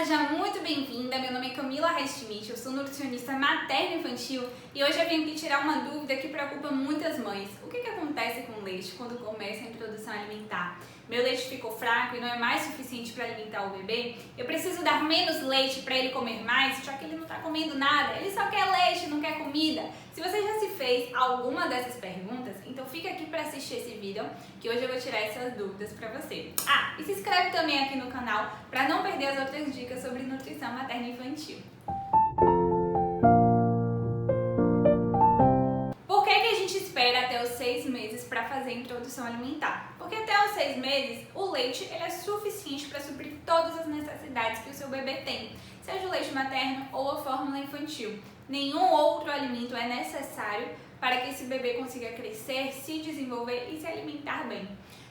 seja muito bem-vinda. Meu nome é Camila Restmich, eu sou nutricionista materno-infantil e hoje eu vim aqui tirar uma dúvida que preocupa muitas mães. O que acontece com o leite quando começa a introdução alimentar? Meu leite ficou fraco e não é mais suficiente para alimentar o bebê? Eu preciso dar menos leite para ele comer mais, já que ele não está comendo nada? Ele só quer leite, não quer comida? Se você já se fez alguma dessas perguntas, então fica aqui para assistir esse vídeo, que hoje eu vou tirar essas dúvidas para você. E se inscreve também aqui no canal para não perder as outras dicas sobre nutrição materno-infantil. Por que a gente espera até os 6 meses para fazer a introdução alimentar? Porque até os 6 meses o leite ele é suficiente para suprir todas as necessidades que o seu bebê tem, seja o leite materno ou a fórmula infantil. Nenhum outro alimento é necessário para que esse bebê consiga crescer, se desenvolver e se alimentar bem.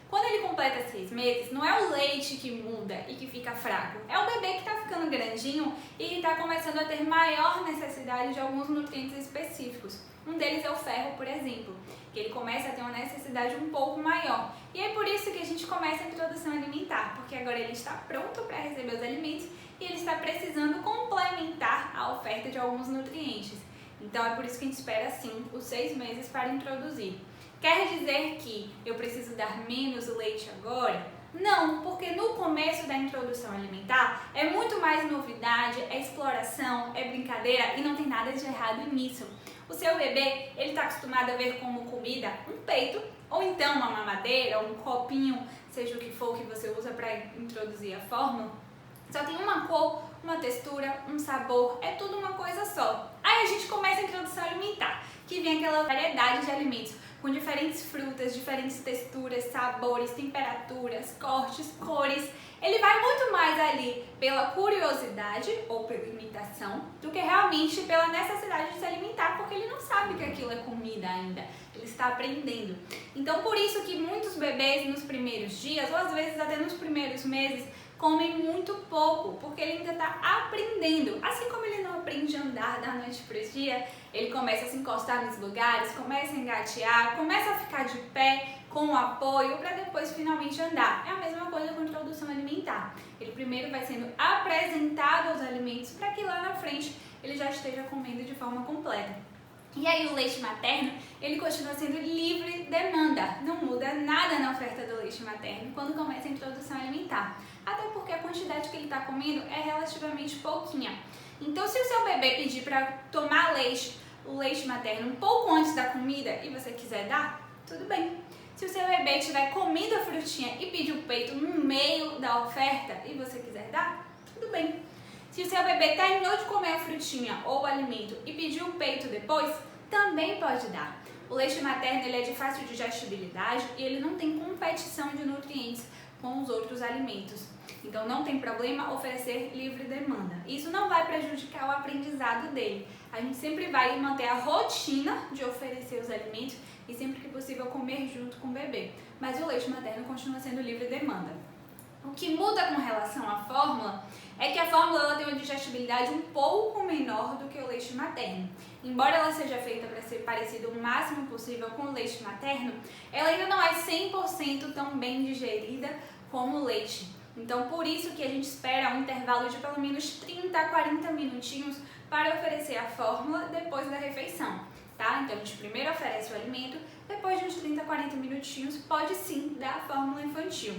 Quando ele completa 6 meses, não é o leite que muda e que fica fraco, é o bebê que está ficando grandinho e está começando a ter maior necessidade de alguns nutrientes específicos. Um deles é o ferro, por exemplo, que ele começa a ter uma necessidade um pouco maior. E é por isso que a gente começa a introdução alimentar, porque agora ele está pronto para receber os alimentos e ele está precisando complementar a oferta de alguns nutrientes. Então é por isso que a gente espera sim os 6 meses para introduzir. Quer dizer que eu preciso dar menos leite agora? Não, porque no começo da introdução alimentar é muito mais novidade, é exploração, é brincadeira e não tem nada de errado nisso. O seu bebê, ele está acostumado a ver como comida um peito ou então uma mamadeira, um copinho, seja o que for que você usa para introduzir a fórmula. Só tem uma cor, uma textura, um sabor, é tudo uma coisa só. Aí a gente começa a introdução alimentar, que vem aquela variedade de alimentos com diferentes frutas, diferentes texturas, sabores, temperaturas, cortes, cores. Ele vai muito mais ali pela curiosidade ou pela imitação do que realmente pela necessidade de se alimentar, porque ele não sabe que aquilo é comida ainda, ele está aprendendo. Então por isso que muitos bebês nos primeiros dias, ou às vezes até nos primeiros meses, comem muito pouco, porque ele ainda está aprendendo. Assim como ele não aprende a andar da noite para o dia, ele começa a se encostar nos lugares, começa a engatear, começa a ficar de pé com apoio para depois finalmente andar. É a mesma coisa com a introdução alimentar. Ele primeiro vai sendo apresentado aos alimentos para que lá na frente ele já esteja comendo de forma completa. E aí o leite materno, ele continua sendo livre demanda, não muda nada na oferta do leite materno quando começa a introdução alimentar, até porque a quantidade que ele está comendo é relativamente pouquinha. Então se o seu bebê pedir para tomar o leite materno um pouco antes da comida e você quiser dar, tudo bem. Se o seu bebê estiver comendo a frutinha e pedir o peito no meio da oferta e você quiser dar, tudo bem. Se o seu bebê terminou de comer a frutinha ou o alimento e pediu o peito depois, também pode dar. O leite materno ele é de fácil digestibilidade e ele não tem competição de nutrientes com os outros alimentos. Então não tem problema oferecer livre demanda. Isso não vai prejudicar o aprendizado dele. A gente sempre vai manter a rotina de oferecer os alimentos e sempre que possível comer junto com o bebê. Mas o leite materno continua sendo livre demanda. O que muda com relação à fórmula é que a fórmula ela tem uma digestibilidade um pouco menor do que o leite materno. Embora ela seja feita para ser parecida o máximo possível com o leite materno, ela ainda não é 100% tão bem digerida como o leite. Então, por isso que a gente espera um intervalo de pelo menos 30 a 40 minutinhos para oferecer a fórmula depois da refeição, tá? Então, a gente primeiro oferece o alimento, depois de uns 30 a 40 minutinhos, pode sim dar a fórmula infantil.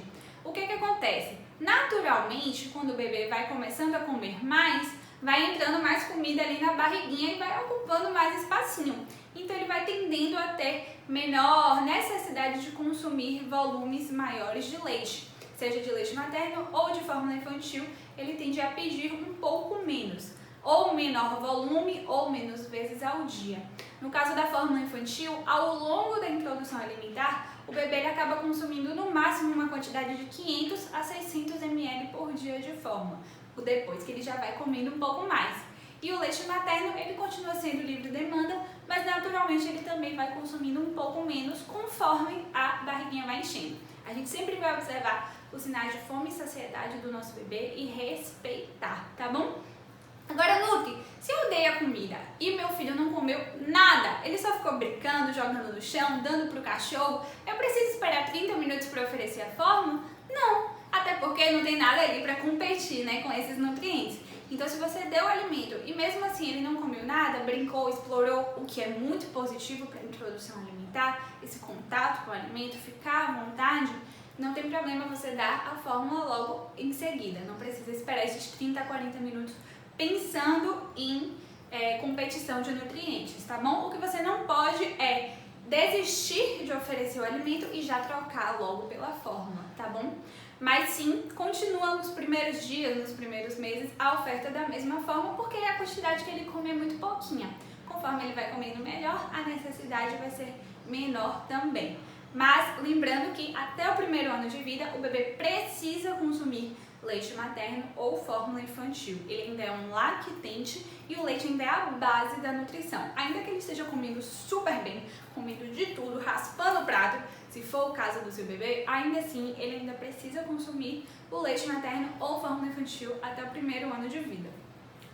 O que acontece? Naturalmente, quando o bebê vai começando a comer mais, vai entrando mais comida ali na barriguinha e vai ocupando mais espacinho. Então ele vai tendendo a ter menor necessidade de consumir volumes maiores de leite. Seja de leite materno ou de fórmula infantil, ele tende a pedir um pouco menos. Ou menor volume ou menos vezes ao dia. No caso da fórmula infantil, ao longo da introdução alimentar, o bebê ele acaba consumindo no máximo uma quantidade de 500 a 600 ml por dia de fórmula, depois que ele já vai comendo um pouco mais. E o leite materno ele continua sendo livre demanda, mas naturalmente ele também vai consumindo um pouco menos conforme a barriguinha vai enchendo. A gente sempre vai observar os sinais de fome e saciedade do nosso bebê e respeitar, tá bom? Agora, Nutri, se eu dei a comida e meu filho não comeu nada, ele só ficou brincando, jogando no chão, dando pro cachorro, eu preciso esperar 30 minutos para oferecer a fórmula? Não! A até porque não tem nada ali para competir, né, com esses nutrientes. Então, se você deu o alimento e mesmo assim ele não comeu nada, brincou, explorou, o que é muito positivo para a introdução alimentar, esse contato com o alimento, ficar à vontade, não tem problema você dar a fórmula logo em seguida. Não precisa esperar esses 30 a 40 minutos pensando em competição de nutrientes, tá bom? O que você não pode é desistir de oferecer o alimento e já trocar logo pela fórmula, tá bom? Mas sim, continua nos primeiros dias, nos primeiros meses, a oferta da mesma forma, porque a quantidade que ele come é muito pouquinha. Conforme ele vai comendo melhor, a necessidade vai ser menor também. Mas lembrando que até o primeiro ano de vida, o bebê precisa consumir leite materno ou fórmula infantil. Ele ainda é um lactente e o leite ainda é a base da nutrição. Ainda que ele esteja comendo super bem, comendo de tudo, raspando o prato, se for o caso do seu bebê, ainda assim ele ainda precisa consumir o leite materno ou fórmula infantil até o primeiro ano de vida.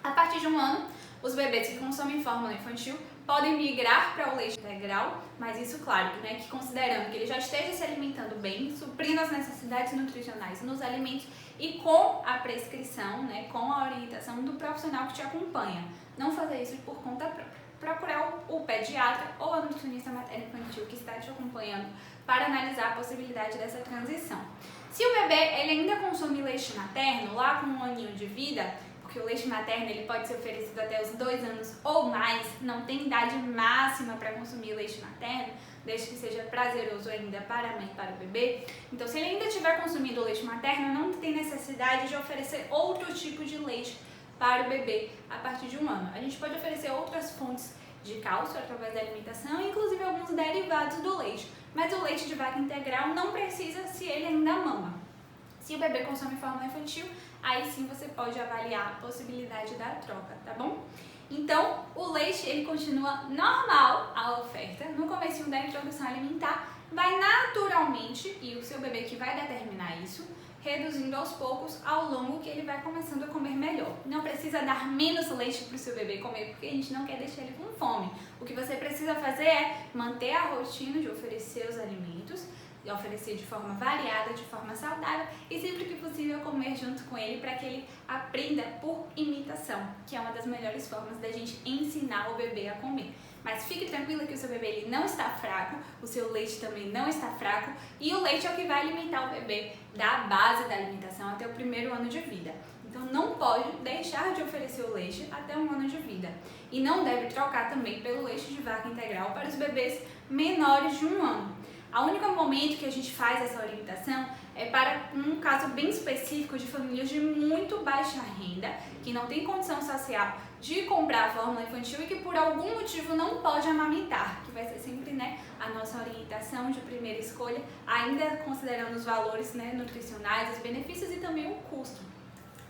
A partir de um ano, os bebês que consomem fórmula infantil podem migrar para o leite integral, mas isso, claro, né, que considerando que ele já esteja se alimentando bem, suprindo as necessidades nutricionais nos alimentos e com a prescrição, né, com a orientação do profissional que te acompanha. Não fazer isso por conta própria. Procurar o pediatra ou a nutricionista materno-infantil que está te acompanhando para analisar a possibilidade dessa transição. Se o bebê ele ainda consome leite materno, lá com 1 aninho de vida, porque o leite materno ele pode ser oferecido até os 2 anos ou mais, não tem idade máxima para consumir leite materno, desde que seja prazeroso ainda para a mãe e para o bebê. Então, se ele ainda estiver consumindo leite materno, não tem necessidade de oferecer outro tipo de leite para o bebê a partir de 1 ano. A gente pode oferecer outras fontes de cálcio através da alimentação, inclusive alguns derivados do leite, mas o leite de vaca integral não precisa se ele ainda mama. Se o bebê consome fórmula infantil, aí sim você pode avaliar a possibilidade da troca, tá bom? Então, o leite ele continua normal a oferta. No comecinho da introdução alimentar, vai naturalmente, e o seu bebê que vai determinar isso, reduzindo aos poucos ao longo que ele vai começando a comer melhor. Não precisa dar menos leite para o seu bebê comer, porque a gente não quer deixar ele com fome. O que você precisa fazer é manter a rotina de oferecer os alimentos, de oferecer de forma variada, de forma saudável e sempre que possível comer junto com ele para que ele aprenda por imitação, que é uma das melhores formas da gente ensinar o bebê a comer. Mas fique tranquila que o seu bebê ele não está fraco, o seu leite também não está fraco e o leite é o que vai alimentar o bebê da base da alimentação até o primeiro ano de vida. Então não pode deixar de oferecer o leite até 1 ano de vida. E não deve trocar também pelo leite de vaca integral para os bebês menores de 1 ano. O único momento que a gente faz essa orientação é para um caso bem específico de famílias de muito baixa renda, que não tem condição social de comprar a fórmula infantil e que por algum motivo não pode amamentar, que vai ser sempre, né, a nossa orientação de primeira escolha, ainda considerando os valores, né, nutricionais, os benefícios e também o custo.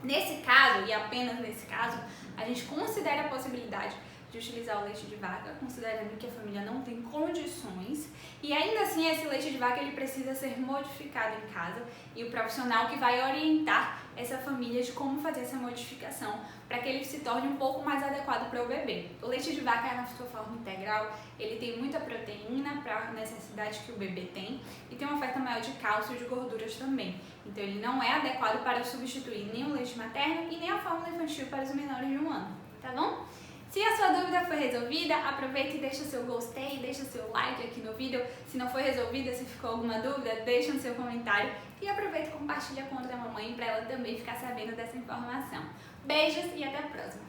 Nesse caso, e apenas nesse caso, a gente considera a possibilidade de utilizar o leite de vaca, considerando que a família não tem condições, e ainda assim esse leite de vaca ele precisa ser modificado em casa e o profissional que vai orientar essa família de como fazer essa modificação para que ele se torne um pouco mais adequado para o bebê. O leite de vaca na sua forma integral, ele tem muita proteína para a necessidade que o bebê tem e tem uma oferta maior de cálcio e de gorduras também. Então ele não é adequado para substituir nem o leite materno e nem a fórmula infantil para os menores de 1 ano, tá bom? Se a sua dúvida foi resolvida, aproveita e deixa o seu gostei, deixa o seu like aqui no vídeo. Se não foi resolvida, se ficou alguma dúvida, deixa no seu comentário. E aproveita e compartilha com outra mamãe para ela também ficar sabendo dessa informação. Beijos e até a próxima!